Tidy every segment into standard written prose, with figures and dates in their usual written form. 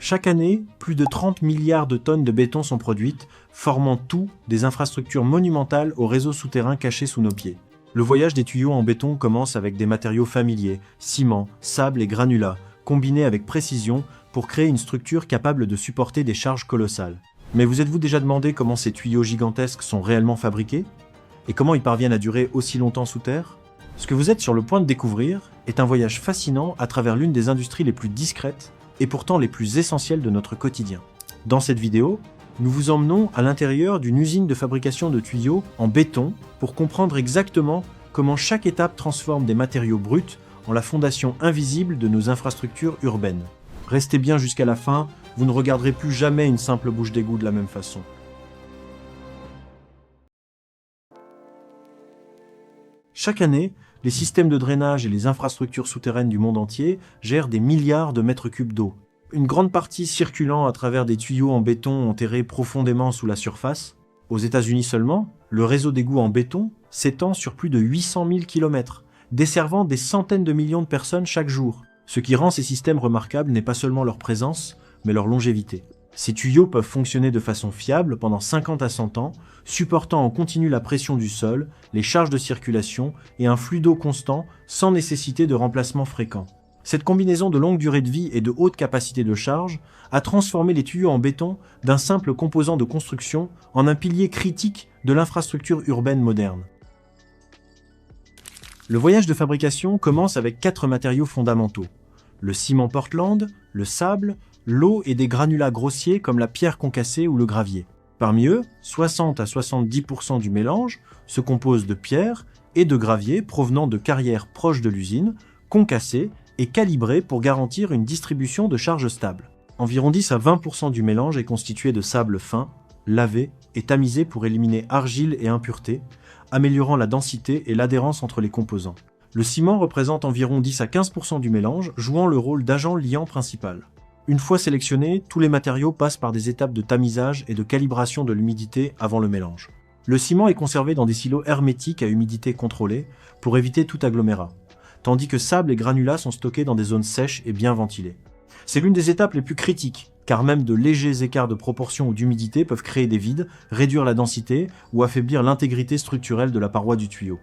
Chaque année, plus de 30 milliards de tonnes de béton sont produites, formant tout des infrastructures monumentales au réseau souterrain caché sous nos pieds. Le voyage des tuyaux en béton commence avec des matériaux familiers, ciment, sable et granulats, combinés avec précision pour créer une structure capable de supporter des charges colossales. Mais vous êtes-vous déjà demandé comment ces tuyaux gigantesques sont réellement fabriqués? Et comment ils parviennent à durer aussi longtemps sous terre? Ce que vous êtes sur le point de découvrir est un voyage fascinant à travers l'une des industries les plus discrètes et pourtant les plus essentielles de notre quotidien. Dans cette vidéo, nous vous emmenons à l'intérieur d'une usine de fabrication de tuyaux en béton pour comprendre exactement comment chaque étape transforme des matériaux bruts en la fondation invisible de nos infrastructures urbaines. Restez bien jusqu'à la fin, vous ne regarderez plus jamais une simple bouche d'égout de la même façon. Chaque année, les systèmes de drainage et les infrastructures souterraines du monde entier gèrent des milliards de mètres cubes d'eau. Une grande partie circulant à travers des tuyaux en béton enterrés profondément sous la surface. Aux États-Unis seulement, le réseau d'égouts en béton s'étend sur plus de 800 000 km, desservant des centaines de millions de personnes chaque jour. Ce qui rend ces systèmes remarquables n'est pas seulement leur présence, mais leur longévité. Ces tuyaux peuvent fonctionner de façon fiable pendant 50 à 100 ans, supportant en continu la pression du sol, les charges de circulation et un flux d'eau constant sans nécessité de remplacement fréquent. Cette combinaison de longue durée de vie et de haute capacité de charge a transformé les tuyaux en béton d'un simple composant de construction en un pilier critique de l'infrastructure urbaine moderne. Le voyage de fabrication commence avec 4 matériaux fondamentaux: le ciment Portland, le sable, l'eau et des granulats grossiers comme la pierre concassée ou le gravier. Parmi eux, 60 à 70% du mélange se compose de pierre et de gravier provenant de carrières proches de l'usine, concassées et calibrées pour garantir une distribution de charges stable. Environ 10 à 20% du mélange est constitué de sable fin, lavé et tamisé pour éliminer argile et impuretés, améliorant la densité et l'adhérence entre les composants. Le ciment représente environ 10 à 15% du mélange, jouant le rôle d'agent liant principal. Une fois sélectionnés, tous les matériaux passent par des étapes de tamisage et de calibration de l'humidité avant le mélange. Le ciment est conservé dans des silos hermétiques à humidité contrôlée pour éviter tout agglomérat, tandis que sable et granulats sont stockés dans des zones sèches et bien ventilées. C'est l'une des étapes les plus critiques, car même de légers écarts de proportion ou d'humidité peuvent créer des vides, réduire la densité ou affaiblir l'intégrité structurelle de la paroi du tuyau.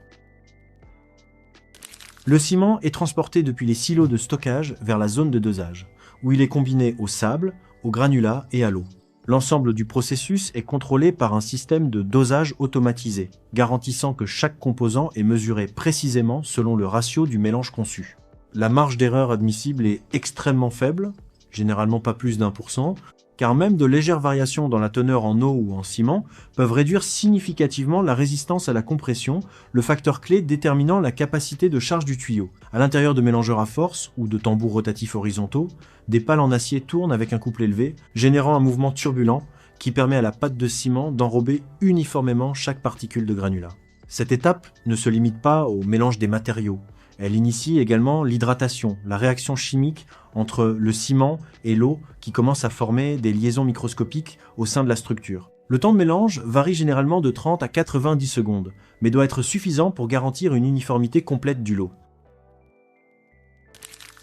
Le ciment est transporté depuis les silos de stockage vers la zone de dosage, où il est combiné au sable, au granulat et à l'eau. L'ensemble du processus est contrôlé par un système de dosage automatisé, garantissant que chaque composant est mesuré précisément selon le ratio du mélange conçu. La marge d'erreur admissible est extrêmement faible, généralement pas plus d'1%, car même de légères variations dans la teneur en eau ou en ciment peuvent réduire significativement la résistance à la compression, le facteur clé déterminant la capacité de charge du tuyau. À l'intérieur de mélangeurs à force ou de tambours rotatifs horizontaux, des pales en acier tournent avec un couple élevé, générant un mouvement turbulent qui permet à la pâte de ciment d'enrober uniformément chaque particule de granulat. Cette étape ne se limite pas au mélange des matériaux. Elle initie également l'hydratation, la réaction chimique entre le ciment et l'eau qui commence à former des liaisons microscopiques au sein de la structure. Le temps de mélange varie généralement de 30 à 90 secondes, mais doit être suffisant pour garantir une uniformité complète du lot.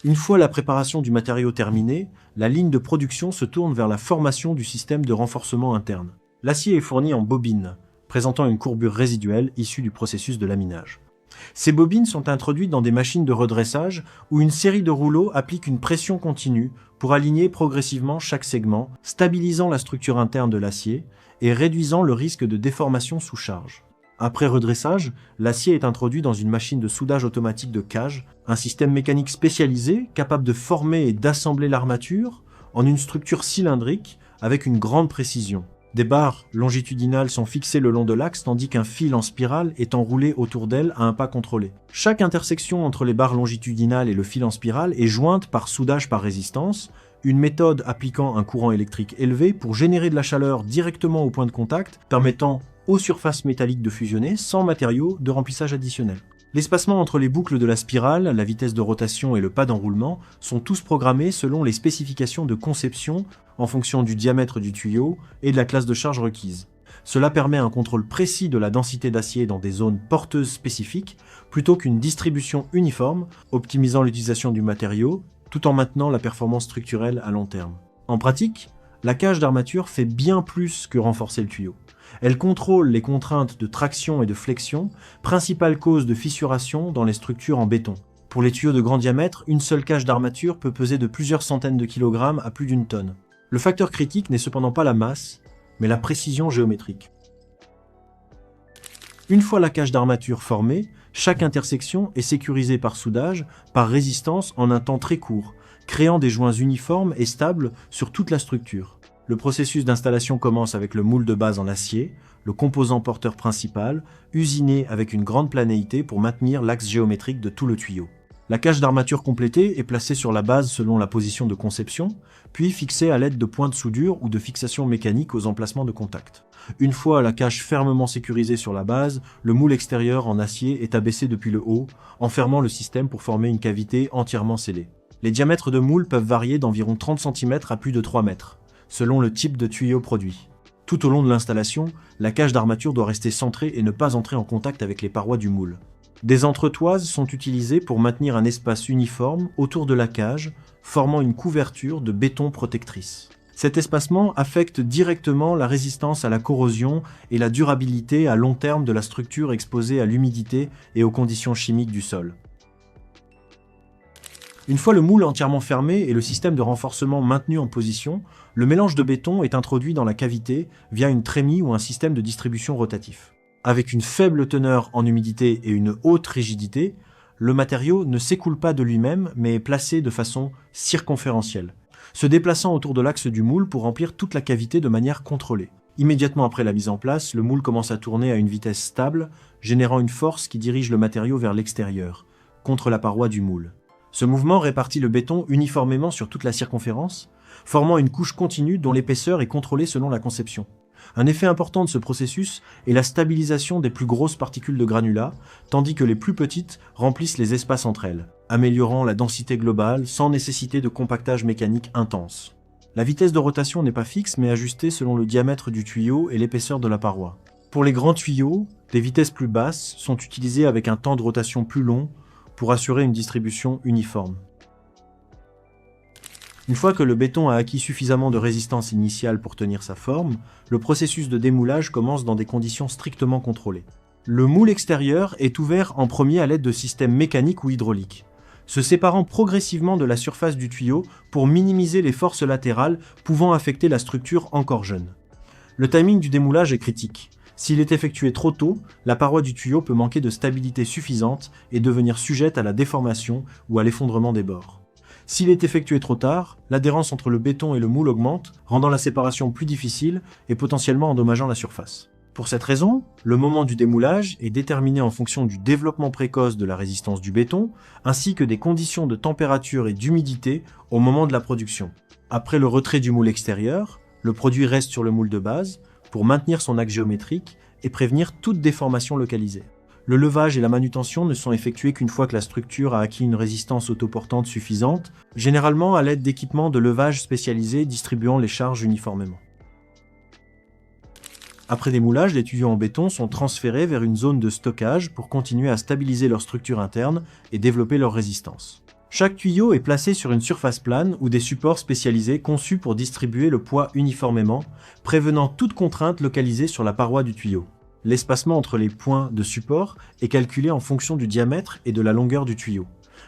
Une fois la préparation du matériau terminée, la ligne de production se tourne vers la formation du système de renforcement interne. L'acier est fourni en bobines, présentant une courbure résiduelle issue du processus de laminage. Ces bobines sont introduites dans des machines de redressage où une série de rouleaux applique une pression continue pour aligner progressivement chaque segment, stabilisant la structure interne de l'acier et réduisant le risque de déformation sous charge. Après redressage, l'acier est introduit dans une machine de soudage automatique de cage, un système mécanique spécialisé capable de former et d'assembler l'armature en une structure cylindrique avec une grande précision. Des barres longitudinales sont fixées le long de l'axe tandis qu'un fil en spirale est enroulé autour d'elle à un pas contrôlé. Chaque intersection entre les barres longitudinales et le fil en spirale est jointe par soudage par résistance, une méthode appliquant un courant électrique élevé pour générer de la chaleur directement au point de contact, permettant aux surfaces métalliques de fusionner sans matériaux de remplissage additionnel. L'espacement entre les boucles de la spirale, la vitesse de rotation et le pas d'enroulement sont tous programmés selon les spécifications de conception en fonction du diamètre du tuyau et de la classe de charge requise. Cela permet un contrôle précis de la densité d'acier dans des zones porteuses spécifiques plutôt qu'une distribution uniforme, optimisant l'utilisation du matériau tout en maintenant la performance structurelle à long terme. En pratique, la cage d'armature fait bien plus que renforcer le tuyau. Elle contrôle les contraintes de traction et de flexion, principale cause de fissuration dans les structures en béton. Pour les tuyaux de grand diamètre, une seule cage d'armature peut peser de plusieurs centaines de kilogrammes à plus d'une tonne. Le facteur critique n'est cependant pas la masse, mais la précision géométrique. Une fois la cage d'armature formée, chaque intersection est sécurisée par soudage, par résistance en un temps très court, créant des joints uniformes et stables sur toute la structure. Le processus d'installation commence avec le moule de base en acier, le composant porteur principal, usiné avec une grande planéité pour maintenir l'axe géométrique de tout le tuyau. La cage d'armature complétée est placée sur la base selon la position de conception, puis fixée à l'aide de points de soudure ou de fixation mécanique aux emplacements de contact. Une fois la cage fermement sécurisée sur la base, le moule extérieur en acier est abaissé depuis le haut, enfermant le système pour former une cavité entièrement scellée. Les diamètres de moule peuvent varier d'environ 30 cm à plus de 3 mètres, selon le type de tuyau produit. Tout au long de l'installation, la cage d'armature doit rester centrée et ne pas entrer en contact avec les parois du moule. Des entretoises sont utilisées pour maintenir un espace uniforme autour de la cage, formant une couverture de béton protectrice. Cet espacement affecte directement la résistance à la corrosion et la durabilité à long terme de la structure exposée à l'humidité et aux conditions chimiques du sol. Une fois le moule entièrement fermé et le système de renforcement maintenu en position, le mélange de béton est introduit dans la cavité via une trémie ou un système de distribution rotatif. Avec une faible teneur en humidité et une haute rigidité, le matériau ne s'écoule pas de lui-même mais est placé de façon circonférentielle, se déplaçant autour de l'axe du moule pour remplir toute la cavité de manière contrôlée. Immédiatement après la mise en place, le moule commence à tourner à une vitesse stable, générant une force qui dirige le matériau vers l'extérieur, contre la paroi du moule. Ce mouvement répartit le béton uniformément sur toute la circonférence, formant une couche continue dont l'épaisseur est contrôlée selon la conception. Un effet important de ce processus est la stabilisation des plus grosses particules de granulats, tandis que les plus petites remplissent les espaces entre elles, améliorant la densité globale sans nécessité de compactage mécanique intense. La vitesse de rotation n'est pas fixe mais ajustée selon le diamètre du tuyau et l'épaisseur de la paroi. Pour les grands tuyaux, des vitesses plus basses sont utilisées avec un temps de rotation plus long pour assurer une distribution uniforme. Une fois que le béton a acquis suffisamment de résistance initiale pour tenir sa forme, le processus de démoulage commence dans des conditions strictement contrôlées. Le moule extérieur est ouvert en premier à l'aide de systèmes mécaniques ou hydrauliques, se séparant progressivement de la surface du tuyau pour minimiser les forces latérales pouvant affecter la structure encore jeune. Le timing du démoulage est critique. S'il est effectué trop tôt, la paroi du tuyau peut manquer de stabilité suffisante et devenir sujette à la déformation ou à l'effondrement des bords. S'il est effectué trop tard, l'adhérence entre le béton et le moule augmente, rendant la séparation plus difficile et potentiellement endommageant la surface. Pour cette raison, le moment du démoulage est déterminé en fonction du développement précoce de la résistance du béton, ainsi que des conditions de température et d'humidité au moment de la production. Après le retrait du moule extérieur, le produit reste sur le moule de base pour maintenir son axe géométrique et prévenir toute déformation localisée. Le levage et la manutention ne sont effectués qu'une fois que la structure a acquis une résistance autoportante suffisante, généralement à l'aide d'équipements de levage spécialisés distribuant les charges uniformément. Après démoulage, les tuyaux en béton sont transférés vers une zone de stockage pour continuer à stabiliser leur structure interne et développer leur résistance. Chaque tuyau est placé sur une surface plane ou des supports spécialisés conçus pour distribuer le poids uniformément, prévenant toute contrainte localisée sur la paroi du tuyau. L'espacement entre les points de support est calculé en fonction du diamètre et de la longueur du tuyau,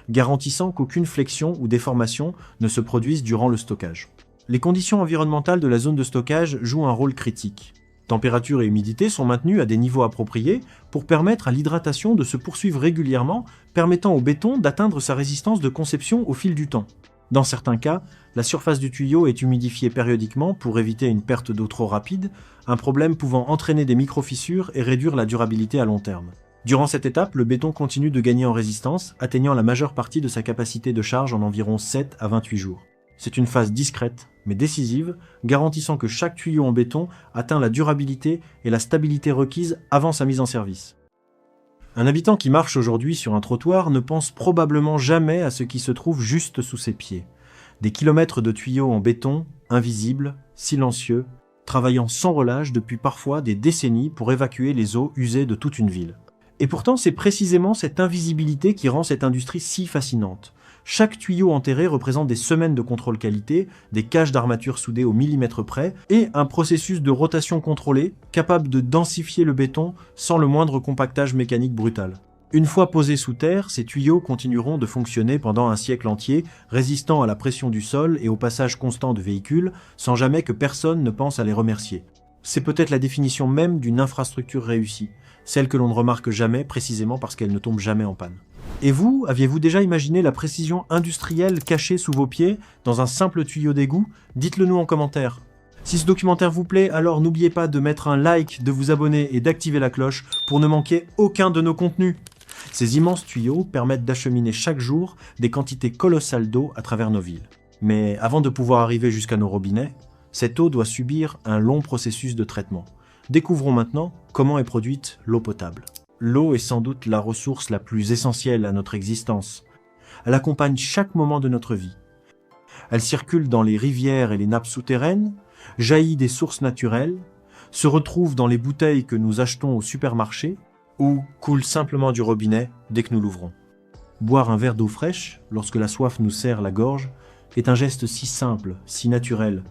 garantissant qu'aucune flexion ou déformation ne se produise durant le stockage. Les conditions environnementales de la zone de stockage jouent un rôle critique. Température et humidité sont maintenues à des niveaux appropriés pour permettre à l'hydratation de se poursuivre régulièrement, permettant au béton d'atteindre sa résistance de conception au fil du temps. Dans certains cas, la surface du tuyau est humidifiée périodiquement pour éviter une perte d'eau trop rapide, un problème pouvant entraîner des micro-fissures et réduire la durabilité à long terme. Durant cette étape, le béton continue de gagner en résistance, atteignant la majeure partie de sa capacité de charge en environ 7 à 28 jours. C'est une phase discrète, mais décisive, garantissant que chaque tuyau en béton atteint la durabilité et la stabilité requises avant sa mise en service. Un habitant qui marche aujourd'hui sur un trottoir ne pense probablement jamais à ce qui se trouve juste sous ses pieds. Des kilomètres de tuyaux en béton, invisibles, silencieux, travaillant sans relâche depuis parfois des décennies pour évacuer les eaux usées de toute une ville. Et pourtant, c'est précisément cette invisibilité qui rend cette industrie si fascinante. Chaque tuyau enterré représente des semaines de contrôle qualité, des caches d'armature soudées au millimètre près et un processus de rotation contrôlée capable de densifier le béton sans le moindre compactage mécanique brutal. Une fois posés sous terre, ces tuyaux continueront de fonctionner pendant un siècle entier, résistant à la pression du sol et au passage constant de véhicules, sans jamais que personne ne pense à les remercier. C'est peut-être la définition même d'une infrastructure réussie, celle que l'on ne remarque jamais précisément parce qu'elle ne tombe jamais en panne. Et vous, aviez-vous déjà imaginé la précision industrielle cachée sous vos pieds dans un simple tuyau d'égout? Dites-le nous en commentaire. Si ce documentaire vous plaît, alors n'oubliez pas de mettre un like, de vous abonner et d'activer la cloche pour ne manquer aucun de nos contenus. Ces immenses tuyaux permettent d'acheminer chaque jour des quantités colossales d'eau à travers nos villes. Mais avant de pouvoir arriver jusqu'à nos robinets, cette eau doit subir un long processus de traitement. Découvrons maintenant comment est produite l'eau potable. L'eau est sans doute la ressource la plus essentielle à notre existence. Elle accompagne chaque moment de notre vie. Elle circule dans les rivières et les nappes souterraines, jaillit des sources naturelles, se retrouve dans les bouteilles que nous achetons au supermarché ou coule simplement du robinet dès que nous l'ouvrons. Boire un verre d'eau fraîche, lorsque la soif nous serre la gorge, est un geste si simple, si naturel.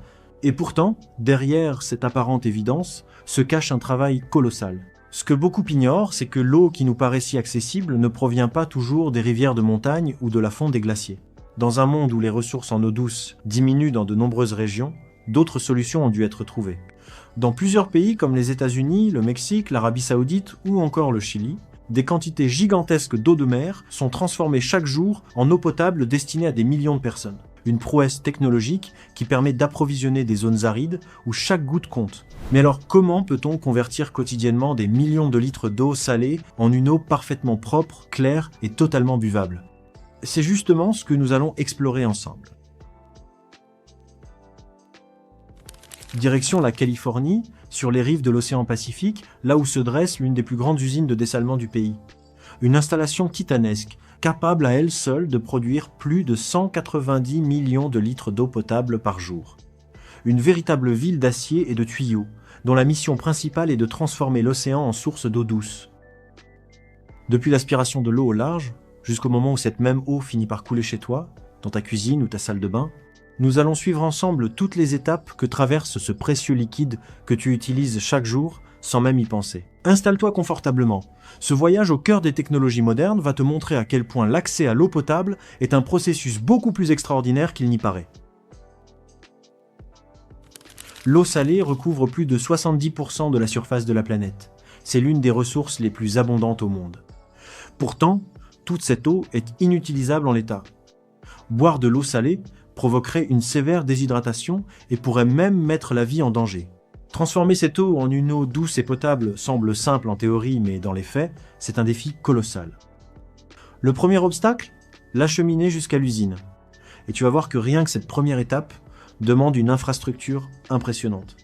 Et pourtant, derrière cette apparente évidence, se cache un travail colossal. Ce que beaucoup ignorent, c'est que l'eau qui nous paraît si accessible ne provient pas toujours des rivières de montagne ou de la fonte des glaciers. Dans un monde où les ressources en eau douce diminuent dans de nombreuses régions, d'autres solutions ont dû être trouvées. Dans plusieurs pays comme les États-Unis, le Mexique, l'Arabie Saoudite ou encore le Chili, des quantités gigantesques d'eau de mer sont transformées chaque jour en eau potable destinée à des millions de personnes. Une prouesse technologique qui permet d'approvisionner des zones arides où chaque goutte compte. Mais alors comment peut-on convertir quotidiennement des millions de litres d'eau salée en une eau parfaitement propre, claire et totalement buvable? C'est justement ce que nous allons explorer ensemble. Direction la Californie, sur les rives de l'océan Pacifique, là où se dresse l'une des plus grandes usines de dessalement du pays. Une installation titanesque, capable à elle seule de produire plus de 190 millions de litres d'eau potable par jour. Une véritable ville d'acier et de tuyaux, dont la mission principale est de transformer l'océan en source d'eau douce. Depuis l'aspiration de l'eau au large, jusqu'au moment où cette même eau finit par couler chez toi, dans ta cuisine ou ta salle de bain, nous allons suivre ensemble toutes les étapes que traverse ce précieux liquide que tu utilises chaque jour sans même y penser. Installe-toi confortablement. Ce voyage au cœur des technologies modernes va te montrer à quel point l'accès à l'eau potable est un processus beaucoup plus extraordinaire qu'il n'y paraît. L'eau salée recouvre plus de 70% de la surface de la planète. C'est l'une des ressources les plus abondantes au monde. Pourtant, toute cette eau est inutilisable en l'état. Boire de l'eau salée provoquerait une sévère déshydratation et pourrait même mettre la vie en danger. Transformer cette eau en une eau douce et potable semble simple en théorie, mais dans les faits, c'est un défi colossal. Le premier obstacle, l'acheminer jusqu'à l'usine. Et tu vas voir que rien que cette première étape demande une infrastructure impressionnante.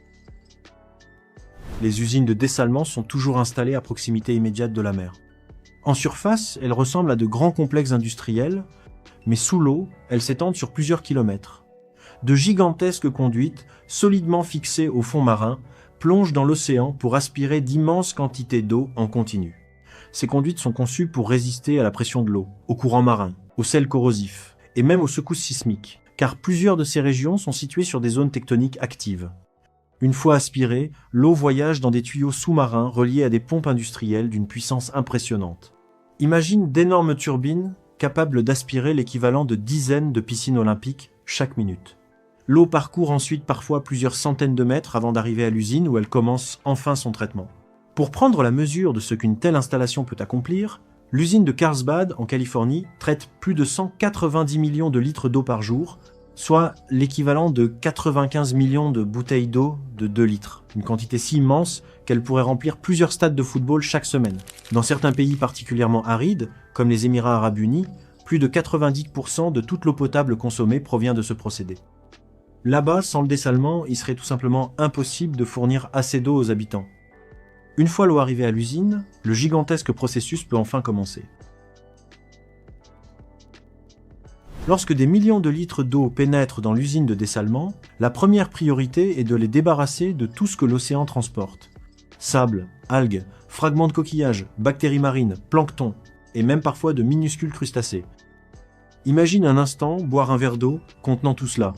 Les usines de dessalement sont toujours installées à proximité immédiate de la mer. En surface, elles ressemblent à de grands complexes industriels, mais sous l'eau, elles s'étendent sur plusieurs kilomètres. De gigantesques conduites, solidement fixées au fond marin, plongent dans l'océan pour aspirer d'immenses quantités d'eau en continu. Ces conduites sont conçues pour résister à la pression de l'eau, aux courants marins, aux sels corrosifs, et même aux secousses sismiques, car plusieurs de ces régions sont situées sur des zones tectoniques actives. Une fois aspirée, l'eau voyage dans des tuyaux sous-marins reliés à des pompes industrielles d'une puissance impressionnante. Imagine d'énormes turbines capables d'aspirer l'équivalent de dizaines de piscines olympiques chaque minute. L'eau parcourt ensuite parfois plusieurs centaines de mètres avant d'arriver à l'usine où elle commence enfin son traitement. Pour prendre la mesure de ce qu'une telle installation peut accomplir, l'usine de Carlsbad, en Californie, traite plus de 190 millions de litres d'eau par jour, soit l'équivalent de 95 millions de bouteilles d'eau de 2 litres. Une quantité si immense qu'elle pourrait remplir plusieurs stades de football chaque semaine. Dans certains pays particulièrement arides, comme les Émirats arabes unis, plus de 90% de toute l'eau potable consommée provient de ce procédé. Là-bas, sans le dessalement, il serait tout simplement impossible de fournir assez d'eau aux habitants. Une fois l'eau arrivée à l'usine, le gigantesque processus peut enfin commencer. Lorsque des millions de litres d'eau pénètrent dans l'usine de dessalement, la première priorité est de les débarrasser de tout ce que l'océan transporte. Sable, algues, fragments de coquillages, bactéries marines, plancton, et même parfois de minuscules crustacés. Imagine un instant boire un verre d'eau contenant tout cela.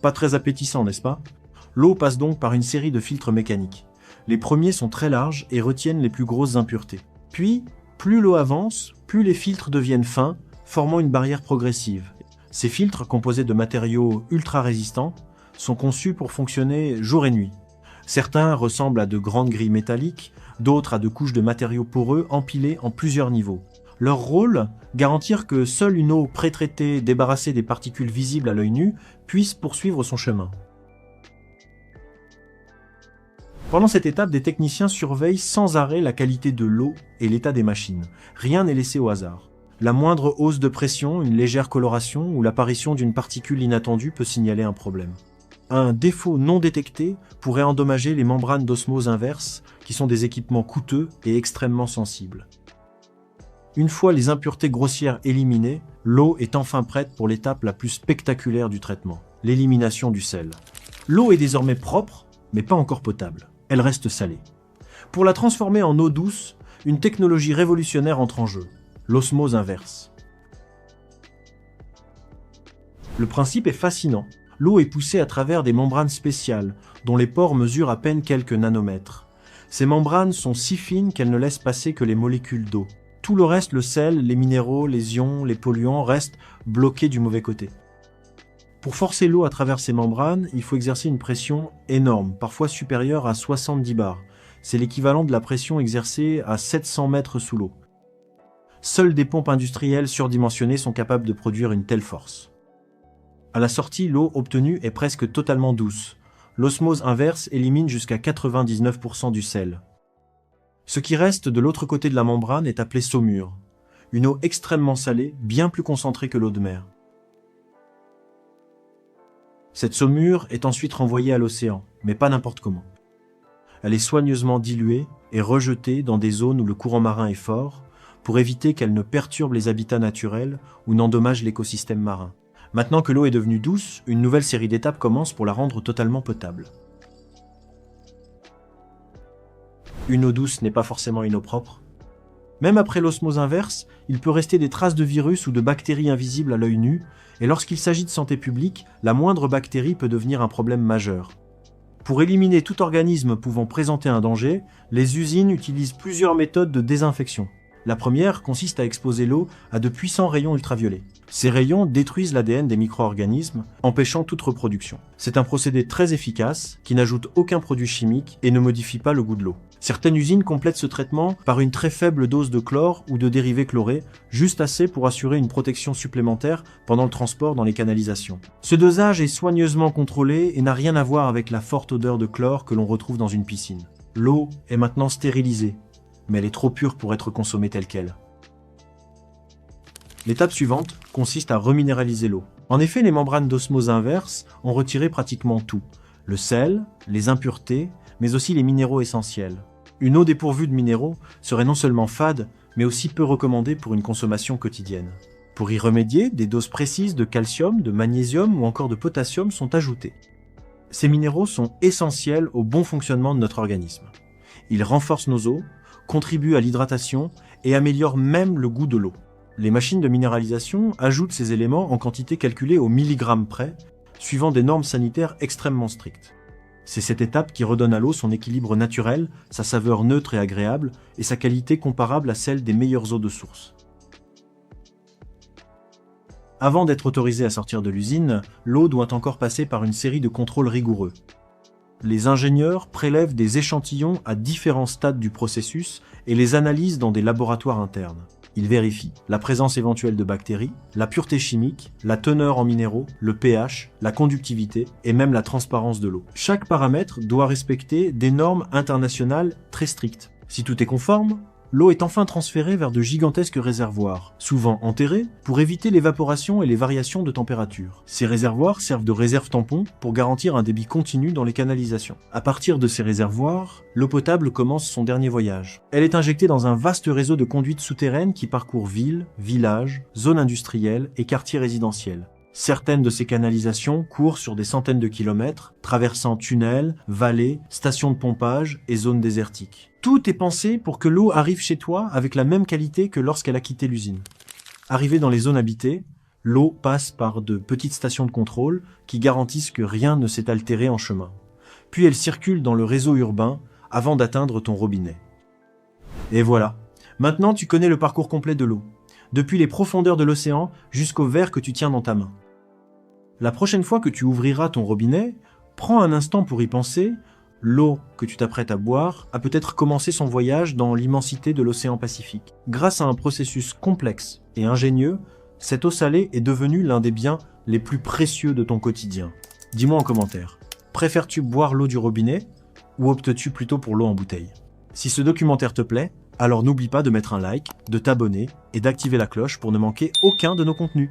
Pas très appétissant, n'est-ce pas? L'eau passe donc par une série de filtres mécaniques. Les premiers sont très larges et retiennent les plus grosses impuretés. Puis, plus l'eau avance, plus les filtres deviennent fins, formant une barrière progressive. Ces filtres, composés de matériaux ultra résistants, sont conçus pour fonctionner jour et nuit. Certains ressemblent à de grandes grilles métalliques, d'autres à de couches de matériaux poreux empilés en plusieurs niveaux. Leur rôle, garantir que seule une eau pré-traitée débarrassée des particules visibles à l'œil nu puisse poursuivre son chemin. Pendant cette étape, des techniciens surveillent sans arrêt la qualité de l'eau et l'état des machines. Rien n'est laissé au hasard. La moindre hausse de pression, une légère coloration ou l'apparition d'une particule inattendue peut signaler un problème. Un défaut non détecté pourrait endommager les membranes d'osmose inverse, qui sont des équipements coûteux et extrêmement sensibles. Une fois les impuretés grossières éliminées, l'eau est enfin prête pour l'étape la plus spectaculaire du traitement, l'élimination du sel. L'eau est désormais propre, mais pas encore potable. Elle reste salée. Pour la transformer en eau douce, une technologie révolutionnaire entre en jeu, l'osmose inverse. Le principe est fascinant. L'eau est poussée à travers des membranes spéciales, dont les pores mesurent à peine quelques nanomètres. Ces membranes sont si fines qu'elles ne laissent passer que les molécules d'eau. Tout le reste, le sel, les minéraux, les ions, les polluants, restent bloqués du mauvais côté. Pour forcer l'eau à travers ces membranes, il faut exercer une pression énorme, parfois supérieure à 70 bars. C'est l'équivalent de la pression exercée à 700 mètres sous l'eau. Seules des pompes industrielles surdimensionnées sont capables de produire une telle force. À la sortie, l'eau obtenue est presque totalement douce. L'osmose inverse élimine jusqu'à 99% du sel. Ce qui reste de l'autre côté de la membrane est appelé saumure, une eau extrêmement salée, bien plus concentrée que l'eau de mer. Cette saumure est ensuite renvoyée à l'océan, mais pas n'importe comment. Elle est soigneusement diluée et rejetée dans des zones où le courant marin est fort, pour éviter qu'elle ne perturbe les habitats naturels ou n'endommage l'écosystème marin. Maintenant que l'eau est devenue douce, une nouvelle série d'étapes commence pour la rendre totalement potable. Une eau douce n'est pas forcément une eau propre. Même après l'osmose inverse, il peut rester des traces de virus ou de bactéries invisibles à l'œil nu, et lorsqu'il s'agit de santé publique, la moindre bactérie peut devenir un problème majeur. Pour éliminer tout organisme pouvant présenter un danger, les usines utilisent plusieurs méthodes de désinfection. La première consiste à exposer l'eau à de puissants rayons ultraviolets. Ces rayons détruisent l'ADN des micro-organismes, empêchant toute reproduction. C'est un procédé très efficace qui n'ajoute aucun produit chimique et ne modifie pas le goût de l'eau. Certaines usines complètent ce traitement par une très faible dose de chlore ou de dérivés chlorés, juste assez pour assurer une protection supplémentaire pendant le transport dans les canalisations. Ce dosage est soigneusement contrôlé et n'a rien à voir avec la forte odeur de chlore que l'on retrouve dans une piscine. L'eau est maintenant stérilisée, mais elle est trop pure pour être consommée telle qu'elle. L'étape suivante consiste à reminéraliser l'eau. En effet, les membranes d'osmose inverse ont retiré pratiquement tout. Le sel, les impuretés, mais aussi les minéraux essentiels. Une eau dépourvue de minéraux serait non seulement fade, mais aussi peu recommandée pour une consommation quotidienne. Pour y remédier, des doses précises de calcium, de magnésium ou encore de potassium sont ajoutées. Ces minéraux sont essentiels au bon fonctionnement de notre organisme. Ils renforcent nos os, contribuent à l'hydratation et améliorent même le goût de l'eau. Les machines de minéralisation ajoutent ces éléments en quantité calculée au milligramme près, suivant des normes sanitaires extrêmement strictes. C'est cette étape qui redonne à l'eau son équilibre naturel, sa saveur neutre et agréable, et sa qualité comparable à celle des meilleures eaux de source. Avant d'être autorisée à sortir de l'usine, l'eau doit encore passer par une série de contrôles rigoureux. Les ingénieurs prélèvent des échantillons à différents stades du processus et les analysent dans des laboratoires internes. Ils vérifient la présence éventuelle de bactéries, la pureté chimique, la teneur en minéraux, le pH, la conductivité et même la transparence de l'eau. Chaque paramètre doit respecter des normes internationales très strictes. Si tout est conforme, l'eau est enfin transférée vers de gigantesques réservoirs, souvent enterrés, pour éviter l'évaporation et les variations de température. Ces réservoirs servent de réserve tampon pour garantir un débit continu dans les canalisations. À partir de ces réservoirs, l'eau potable commence son dernier voyage. Elle est injectée dans un vaste réseau de conduites souterraines qui parcourt villes, villages, zones industrielles et quartiers résidentiels. Certaines de ces canalisations courent sur des centaines de kilomètres, traversant tunnels, vallées, stations de pompage et zones désertiques. Tout est pensé pour que l'eau arrive chez toi avec la même qualité que lorsqu'elle a quitté l'usine. Arrivée dans les zones habitées, L'eau passe par de petites stations de contrôle qui garantissent que rien ne s'est altéré en chemin. Puis elle circule dans le réseau urbain avant d'atteindre ton robinet. Et voilà, maintenant tu connais le parcours complet de l'eau, depuis les profondeurs de l'océan jusqu'au verre que tu tiens dans ta main. La prochaine fois que tu ouvriras ton robinet, prends un instant pour y penser. L'eau que tu t'apprêtes à boire a peut-être commencé son voyage dans l'immensité de l'océan Pacifique. Grâce à un processus complexe et ingénieux, cette eau salée est devenue l'un des biens les plus précieux de ton quotidien. Dis-moi en commentaire, préfères-tu boire l'eau du robinet ou optes-tu plutôt pour l'eau en bouteille? Si ce documentaire te plaît, alors n'oublie pas de mettre un like, de t'abonner et d'activer la cloche pour ne manquer aucun de nos contenus.